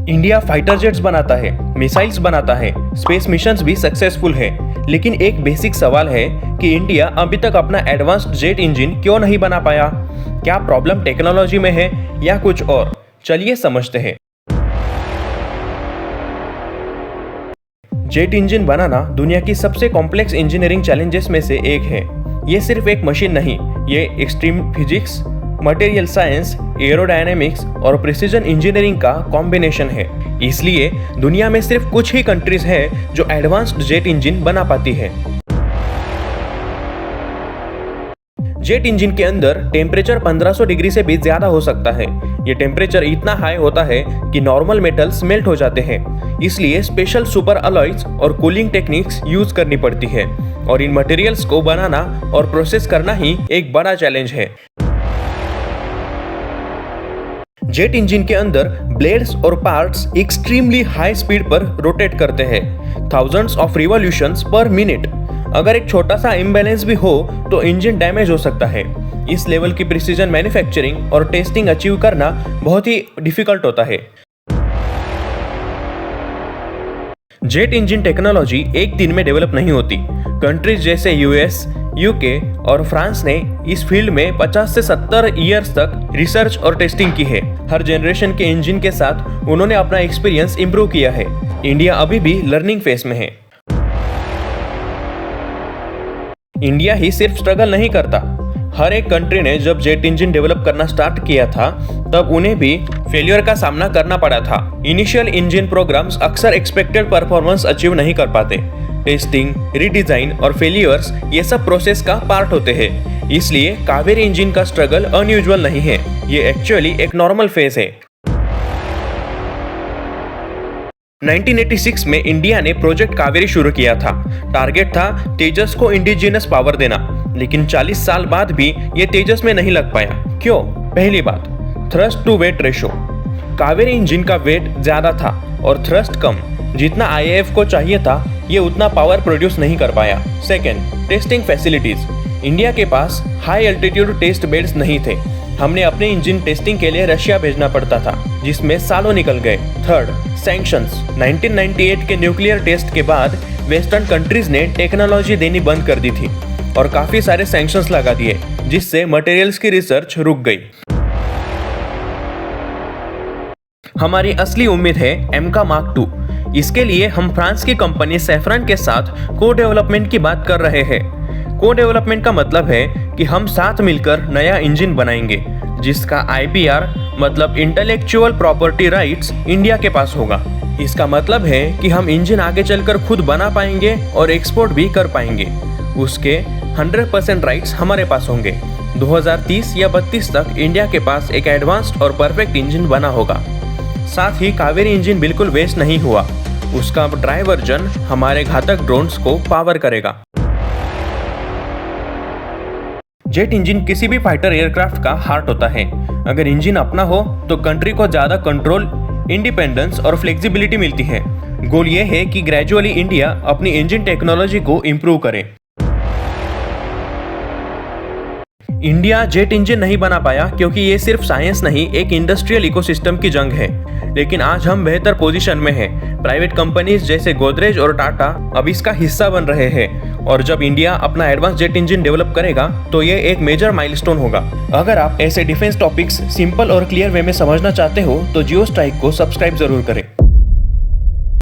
India fighter jets बनाता है, missiles बनाता है, स्पेस मिशंस भी सक्सेसफुल है, लेकिन एक बेसिक सवाल है कि इंडिया अभी तक अपना एडवांस्ड जेट इंजन क्यों नहीं बना पाया। क्या प्रॉब्लम टेक्नोलॉजी में है या कुछ और? चलिए समझते हैं। जेट इंजन बनाना दुनिया की सबसे कॉम्प्लेक्स इंजीनियरिंग चैलेंजेस में से एक है। ये सिर्फ एक मशीन नहीं, ये extreme physics, material science, aerodynamics और प्रिसीजन इंजीनियरिंग का कॉम्बिनेशन है। इसलिए दुनिया में सिर्फ कुछ ही कंट्रीज है जो एडवांस्ड जेट इंजन बना पाती है। जेट इंजन के अंदर टेम्परेचर 1500 डिग्री से भी ज्यादा हो सकता है। ये टेम्परेचर इतना हाई होता है कि नॉर्मल मेटल्स मेल्ट हो जाते हैं। इसलिए स्पेशल सुपर अलॉयज और कूलिंग टेक्निक्स यूज करनी पड़ती है, और इन मटेरियल्स को बनाना और प्रोसेस करना ही एक बड़ा चैलेंज है। जेट इंजन के अंदर ब्लेड्स और पार्ट्स एक्सट्रीमली हाई स्पीड पर रोटेट करते हैं, थाउजेंड्स ऑफ रिवॉल्यूशंस पर मिनट। अगर एक छोटा सा इम्बैलेंस भी हो तो इंजन डैमेज हो सकता है। इस लेवल की प्रिसीजन मैन्युफैक्चरिंग और टेस्टिंग अचीव करना बहुत ही डिफिकल्ट होता है। जेट इंजन टेक्नोलॉजी एक दिन में डेवलप नहीं होती। कंट्रीज जैसे यूएस, यूके और फ्रांस ने इस फील्ड में 50 से 70 ईयर्स तक रिसर्च और टेस्टिंग की है। हर जनरेशन के इंजन के साथ उन्होंने अपना एक्सपीरियंस इंप्रूव किया है। इंडिया अभी भी लर्निंग फेज में है। इंडिया ही सिर्फ स्ट्रगल नहीं करता। हर एक कंट्री ने जब जेट इंजन डेवलप करना स्टार्ट किया था तब उन्हें भी फेलियर का सामना करना पड़ा था। इनिशियल इंजन प्रोग्राम्स अक्सर एक्सपेक्टेड परफॉर्मेंस अचीव नहीं कर पाते। टेस्टिंग, रीडिजाइन और फेलियर्स ये सब प्रोसेस का पार्ट होते हैं। इसलिए कावेरी इंजन का स्ट्रगल अनयूजुअल नहीं है, ये एक्चुअली एक नॉर्मल फेज है। 1986 में इंडिया ने प्रोजेक्ट कावेरी शुरू किया था। टारगेट था तेजस को इंडिजिनस पावर देना, लेकिन 40 साल बाद भी ये तेजस में नहीं लग पाया। क्यों? पहली बात, thrust to weight ratio. Kaveri engine का वेट ज्यादा था और थ्रस्ट कम। जितना आईएएफ को चाहिए था ये उतना पावर प्रोड्यूस नहीं कर पाया। Second, testing facilities. इंडिया के पास हाई एल्टीट्यूड टेस्ट बेड्स नहीं थे। हमने अपने इंजन टेस्टिंग के लिए रशिया भेजना पड़ता था, जिसमें सालों निकल गए। Third, sanctions. 1998 के न्यूक्लियर टेस्ट के बाद वेस्टर्न कंट्रीज ने टेक्नोलॉजी देनी बंद कर दी थी और काफी सारे सैंक्शंस लगा दिए, जिससे मटेरियल्स की रिसर्च रुक गई। हमारी असली उम्मीद है एमका मार्क II। इसके लिए हम फ्रांस की कंपनी सैफरन के साथ को डेवलपमेंट की बात कर रहे हैं। को डेवलपमेंट का मतलब है कि हम साथ मिलकर नया इंजन बनाएंगे, जिसका IPR मतलब इंटेलेक्चुअल प्रॉपर्टी राइट्स इंडिया के पास होगा। इसका मतलब है कि हम इंजन आगे चलकर खुद बना पाएंगे और एक्सपोर्ट भी कर पाएंगे। उसके 100% राइट्स हमारे पास होंगे। 2030 या 32 तक इंडिया के पास एक एडवांस्ड और परफेक्ट इंजन बना होगा। साथ ही कावेरी इंजन बिल्कुल वेस्ट नहीं हुआ। उसका ड्राई वर्जन हमारे घातक ड्रोन्स को पावर करेगा। जेट इंजन किसी भी फाइटर एयरक्राफ्ट का हार्ट होता है। अगर इंजन अपना हो तो कंट्री को ज्यादा कंट्रोल, इंडिपेंडेंस और फ्लेक्सिबिलिटी मिलती है। गोल ये है कि ग्रेजुअली इंडिया अपनी इंजन टेक्नोलॉजी को इंप्रूव करे। इंडिया जेट इंजन नहीं बना पाया क्योंकि ये सिर्फ साइंस नहीं, एक इंडस्ट्रियल इकोसिस्टम की जंग है। लेकिन आज हम बेहतर पोजीशन में हैं। प्राइवेट कंपनीज जैसे गोदरेज और टाटा अब इसका हिस्सा बन रहे हैं, और जब इंडिया अपना एडवांस जेट इंजन डेवलप करेगा तो ये एक मेजर माइलस्टोन होगा। अगर आप ऐसे डिफेंस टॉपिक्स सिंपल और क्लियर वे में समझना चाहते हो तो जियो स्ट्राइक को सब्सक्राइब जरूर करें।